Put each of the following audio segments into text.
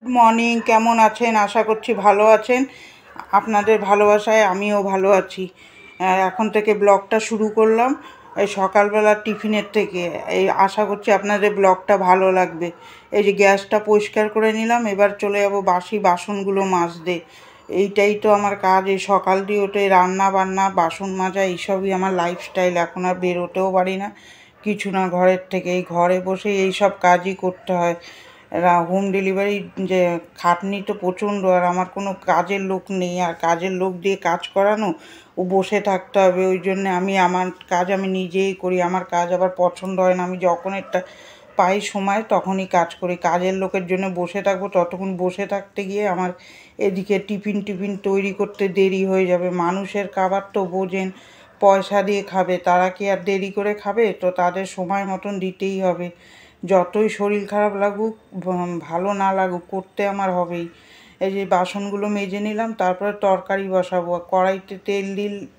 Good morning, কেমন আছেন? আশা করছি ভালো আছেন। আপনাদের ভালোবাসায় আমিও ভালো আছি। এখন থেকে ব্লগটা শুরু করলাম এই সকালবেলা টিফিনের থেকে। এই আশা করছি আপনাদের ব্লগটা ভালো লাগবে। এই যে গ্যাসটা পরিষ্কার করে নিলাম, এবার চলে যাব বাসি বাসনগুলো মাজতে। এইটাই তো আমার কাজ। এই সকাল দিয়ে ওঠে রান্না বান্না বাসন মাজা এইসবই আমার লাইফস্টাইল। এখন আর বেরোতেও পারি না কিছু না ঘরের থেকে। এই ঘরে বসে এই সব কাজই করতে হয়। হোম ডেলিভারি যে খাটনি তো প্রচণ্ড, আর আমার কোনো কাজের লোক নেই, আর কাজের লোক দিয়ে কাজ করানো ও বসে থাকতে হবে। ওই জন্যে আমি আমার কাজ আমি নিজেই করি। আমার কাজ আবার পছন্দ হয় না। আমি যখন একটা পাই সময় তখনই কাজ করি। কাজের লোকের জন্য বসে থাকবো, ততক্ষণ বসে থাকতে গিয়ে আমার এদিকে টিফিন তৈরি করতে দেরি হয়ে যাবে। মানুষের খাবার তো বোঝেন, পয়সা দিয়ে খাবে, তারা কি আর দেরি করে খাবে? তো তাদের সময় মতন দিতেই হবে। যতই শরীর খারাপ লাগুক ভালো না লাগুক, করতে আমার হবেই। এই যে বাসনগুলো মেজে নিলাম, তারপরে তরকারি বসাবো। কড়াইতে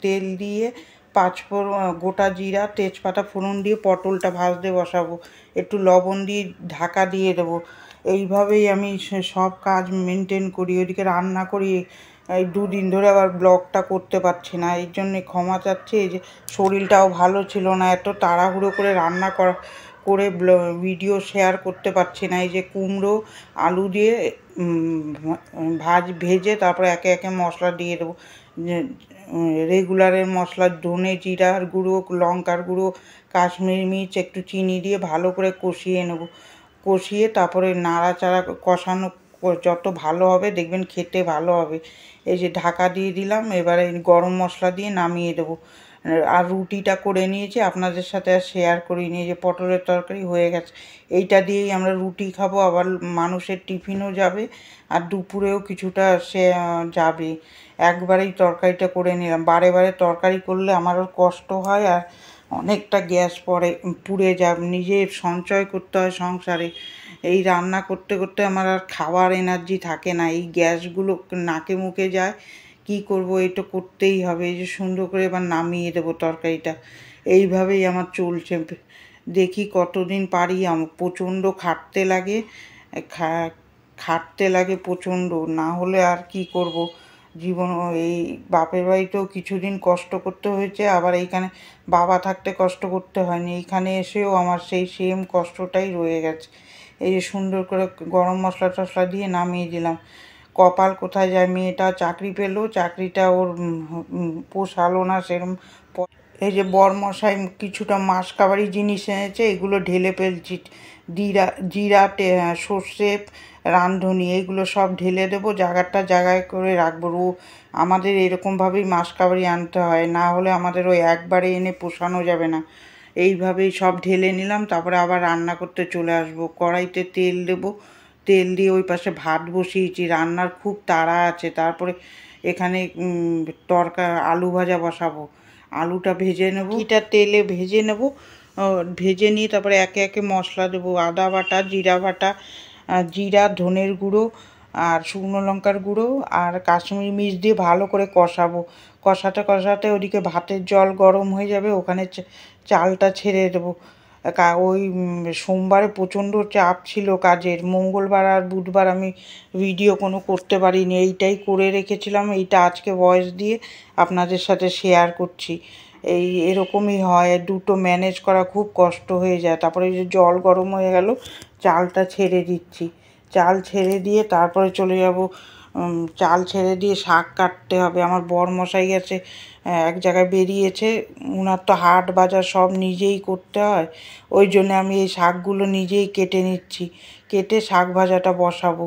তেল দিয়ে পাঁচফোড়ন, গোটা জিরা, তেজপাতা ফোড়ন দিয়ে পটলটা ভাজতে বসাবো। একটু লবণ দিয়ে ঢাকা দিয়ে দেবো। এইভাবেই আমি সব কাজ মেনটেন করি। ওইদিকে রান্না করি। এই দুদিন ধরে আবার ব্লগটা করতে পারছি না, এই জন্যে ক্ষমা চাচ্ছি। এই যে শরীরটাও ভালো ছিল না, এত তাড়াহুড়ো করে রান্না করে ভিডিও শেয়ার করতে পারছি না। এই যে কুমড়ো আলু দিয়ে ভেজে তারপরে একে একে মশলা দিয়ে দেবো। রেগুলারের মশলা ধনে জিরার গুঁড়ো, লঙ্কার গুঁড়ো, কাশ্মীরি মির্চ, একটু চিনি দিয়ে ভালো করে কষিয়ে নেব। কষিয়ে তারপরে নাড়াচাড়া কষানো যত ভালো হবে দেখবেন খেতে ভালো হবে। এই যে ঢাকা দিয়ে দিলাম, এবারে গরম মশলা দিয়ে নামিয়ে দেবো। আর রুটিটা করে নিয়েছি, আপনাদের সাথে আর শেয়ার করিনি। যে পটলের তরকারি হয়ে গেছে, এইটা দিয়েই আমরা রুটি খাবো। আবার মানুষের টিফিনও যাবে, আর দুপুরেও কিছুটা যাবে। একবারেই তরকারিটা করে নিলাম। বারে বারে তরকারি করলে আমারও কষ্ট হয়, আর অনেকটা গ্যাস পুড়ে যায়। নিজে সঞ্চয় করতে হয় সংসারে। এই রান্না করতে করতে আমার আর খাওয়ার এনার্জি থাকে না। এই গ্যাসগুলো নাকে মুখে যায়, কি করব, এটা করতেই হবে। এই যে সুন্দর করে এবার নামিয়ে দেবো তরকারিটা। এইভাবেই আমার চলছে। দেখি কতদিন পারি। আমার প্রচণ্ড খাটতে লাগে প্রচণ্ড। না হলে আর কি করব। জীবন এই বাপের বাড়িতেও কিছুদিন কষ্ট করতে হয়েছে, আবার এইখানে বাবা থাকতে কষ্ট করতে হয়নি। এইখানে এসেও আমার সেই সেম কষ্টটাই রয়ে গেছে। এই যে সুন্দর করে গরম মশলা টশলা দিয়ে নামিয়ে দিলাম। কপাল কোথায় যায়, মেয়েটা চাকরি পেলো, চাকরিটা ওর পোষালো না সেরকম। এই যে বরমশাই কিছুটা মাসকাবারি জিনিস এনেছে, এগুলো ঢেলে ফেলছি। জিরা সর্ষে, রাঁধুনি, এইগুলো সব ঢেলে দেবো। জায়গায় করে রাখবো। আমাদের এরকমভাবেই মাসকাবারি আনতে হয়, না হলে আমাদের ওই একবারে এনে পোষানো যাবে না। এইভাবেই সব ঢেলে নিলাম, তারপরে আবার রান্না করতে চলে আসবো। কড়াইতে তেল দেবো, তেল দিয়ে ওই পাশে ভাত বসিয়েছি। রান্নার খুব তাড়া আছে। তারপরে এখানে আলু ভাজা বসাবো। আলুটা ভেজে নেব, এটা তেলে ভেজে নেব। ভেজে নিয়ে তারপরে একে একে মশলা দেবো। আদা বাটা, জিরা বাটা, জিরা, ধনের গুঁড়ো, আর শুকনো লঙ্কার গুঁড়ো, আর কাশ্মীরি মির্চ দিয়ে ভালো করে কষাবো। কষাতে ওদিকে ভাতের জল গরম হয়ে যাবে, ওখানে চালটা ছেড়ে দেবো। ওই সোমবারে প্রচণ্ড চাপ ছিল কাজের। মঙ্গলবার আর বুধবার আমি ভিডিও কোনো করতে পারিনি। এইটাই করে রেখেছিলাম, এইটা আজকে ভয়েস দিয়ে আপনাদের সাথে শেয়ার করছি। এরকমই হয়, দুটো ম্যানেজ করা খুব কষ্ট হয়ে যায়। তারপরে যে জল গরম হয়ে গেল, চালটা ছেড়ে দিচ্ছি। চাল ছেড়ে দিয়ে তারপরে চলে যাব। চাল ছেড়ে দিয়ে শাক কাটতে হবে। আমার বরমশাই গেছে এক জায়গায় বেরিয়েছে, ওনার তো হাট বাজার সব নিজেই করতে হয়। ওই জন্য আমি এই শাকগুলো নিজেই কেটে নিচ্ছি। কেটে শাক ভাজাটা বসাবো।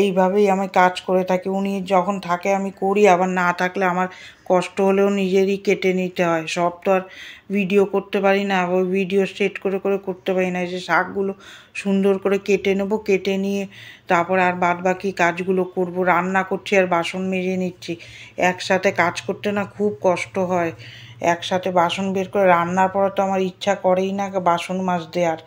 এইভাবেই আমি কাজ করে থাকি। উনি যখন থাকে আমি করি, আবার না থাকলে আমার কষ্ট হলেও নিজেরই কেটে নিতে হয়। সব তো আর ভিডিও করতে পারি না, ওই ভিডিও সেট করে করতে পারি না। এই যে শাকগুলো সুন্দর করে কেটে নেবো, কেটে নিয়ে তারপর আর বাদবাকি কাজগুলো করব। রান্না করছি আর বাসন মেজে নিচ্ছি। একসাথে কাজ করতে না খুব কষ্ট হয়। একসাথে বাসন বের করে রান্নার পরে তো আমার ইচ্ছা করেই না বাসন মাজতে। আর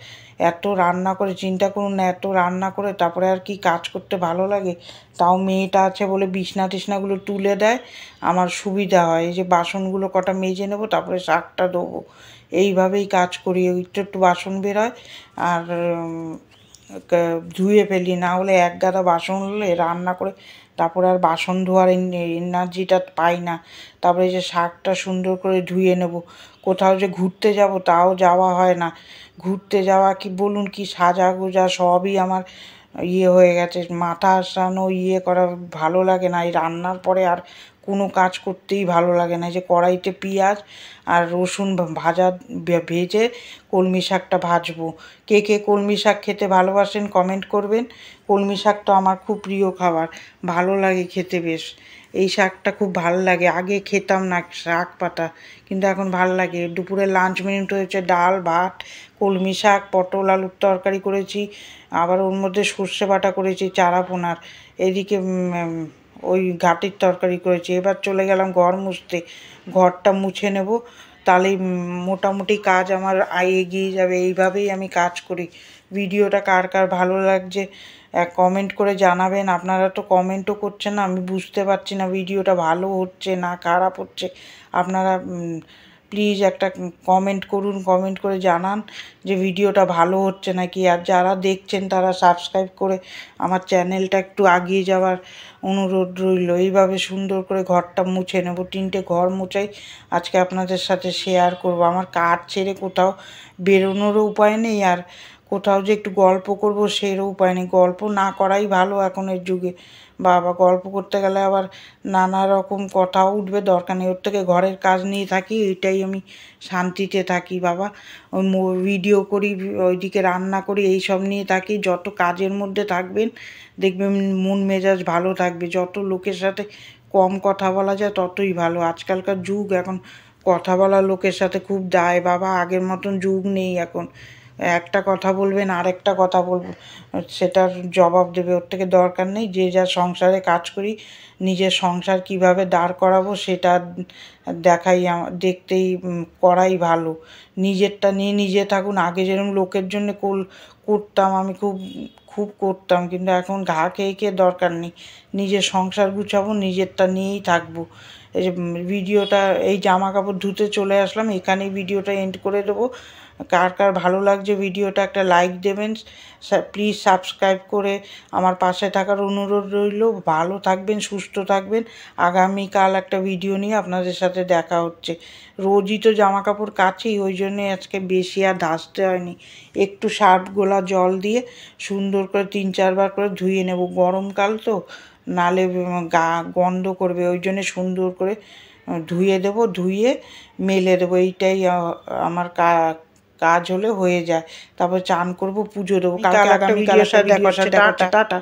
এত রান্না করে চিন্তা করুন না, এত রান্না করে তারপরে আর কি কাজ করতে ভালো লাগে। তাও মেয়েটা আছে বলে বিছনা টিছনাগুলো তুলে দেয়, আমার সুবিধা হয়। এই যে বাসনগুলো কটা মেজে নেবো, তারপরে শাকটা দেবো। এইভাবেই কাজ করি। একটু বাসন বেরোয়। আর ধুয়ে ফেলি, না হলে এক গাদা বাসন হলে রান্না করে তারপরে আর বাসন ধোয়ার এনার্জিটা পাই না। তারপরে যে শাকটা সুন্দর করে ধুয়ে নেব, কোথাও যে ঘুরতে যাব তাও যাওয়া হয় না। ঘুরতে যাওয়া কি বলুন, কি সাজা গোজা সবই আমার হয়ে গেছে, মাথা আসানো করা ভালো লাগে না। এই রান্নার পরে আর কোনো কাজ করতেই ভালো লাগে না। এই যে কড়াইতে পেঁয়াজ আর রসুন ভাজা ভেজে কলমি শাকটা ভাজবো। কে কে কলমি শাক খেতে ভালোবাসেন কমেন্ট করবেন। কলমি শাক তো আমার খুব প্রিয় খাবার, ভালো লাগে খেতে বেশ। এই শাকটা খুব ভালো লাগে, আগে খেতাম না শাক পাতা, কিন্তু এখন ভালো লাগে। দুপুরে লাঞ্চ মেনুটা হয়েছে ডাল ভাত, কলমি শাক, পটল আলুর তরকারি করেছি, আবার ওর মধ্যে সর্ষে বাটা করেছি চারাপোনার, এদিকে ওই ঘাটির তরকারি করেছি। এবার চলে গেলাম ঘর মুছতে, ঘরটা মুছে নেব, তাহলেই মোটামুটি কাজ আমার এগিয়ে যাবে। এইভাবেই আমি কাজ করি। ভিডিওটা কার কার ভালো লাগছে কমেন্ট করে জানাবেন। আপনারা তো কমেন্টও করছেন না, আমি বুঝতে পারছি না ভিডিওটা ভালো হচ্ছে না খারাপ হচ্ছে। আপনারা প্লিজ একটা কমেন্ট করুন, কমেন্ট করে জানান যে ভিডিওটা ভালো হচ্ছে নাকি। আর যারা দেখছেন তারা সাবস্ক্রাইব করে আমার চ্যানেলটা একটু আগিয়ে যাওয়ার অনুরোধ রইল। এইভাবে সুন্দর করে ঘরটা মুছে নেব। 3টে ঘর মুছাই আজকে আপনাদের সাথে শেয়ার করব। আমার কাজ ছেড়ে কোথাও বেরোনোরও উপায় নেই, আর কোথাও যে একটু গল্প করব সেরও উপায় নেই। গল্প না করাই ভালো এখনের যুগে। বাবা, গল্প করতে গেলে আবার নানা রকম কথাও উঠবে, দরকার নেই। ওর থেকে ঘরের কাজ নিয়ে থাকি, এটাই আমি শান্তিতে থাকি বাবা। ওই ভিডিও করি, ওইদিকে রান্না করি, এই সব নিয়ে থাকি। যত কাজের মধ্যে থাকবেন দেখবেন মন মেজাজ ভালো থাকবে। যত লোকের সাথে কম কথা বলা যায় ততই ভালো। আজকালকার যুগ, এখন কথা বলা লোকের সাথে খুব দায় বাবা, আগের মতন যুগ নেই এখন। একটা কথা বলবেন আরেকটা কথা বলবো, সেটার জবাব দেবে, ওর থেকে দরকার নেই। যে যা সংসারে কাজ করি, নিজের সংসার কিভাবে দাঁড় করাবো সেটা দেখাই দেখতেই করাই ভালো। নিজেরটা নিয়ে নিজে থাকুন। আগে যেরকম লোকের জন্য করতাম, আমি খুব খুব করতাম, কিন্তু এখন ঘা খেয়ে খেয়ে দরকার নেই। নিজের সংসার গুছাবো, নিজেরটা নিয়েই থাকবো। এই যে ভিডিওটা, এই জামা কাপড় ধুতে চলে আসলাম, এখানেই ভিডিওটা এন্ড করে দেবো। কার কার ভালো লাগছে ভিডিওটা একটা লাইক দেবেন, প্লিজ সাবস্ক্রাইব করে আমার পাশে থাকার অনুরোধ রইল। ভালো থাকবেন, সুস্থ থাকবেন। আগামীকাল একটা ভিডিও নিয়ে আপনাদের সাথে দেখা হচ্ছে। রোজই তো জামা কাপড় কাচি, ওই জন্যে আজকে বেশি আর ধাসতে হয়নি। একটু সার্ফ গোলা জল দিয়ে সুন্দর করে 3-4 বার করে ধুয়ে নেব। গরমকাল তো, নালে গা গন্ধ করবে, ওই জন্যে সুন্দর করে ধুয়ে দেবো, ধুয়ে মেলে দেবো। এইটাই আমার কাজ হলে হয়ে যায়। তারপর চান করব, পুজো দেবো। কালকে আগামীকাল দেখা হচ্ছে। টাটা।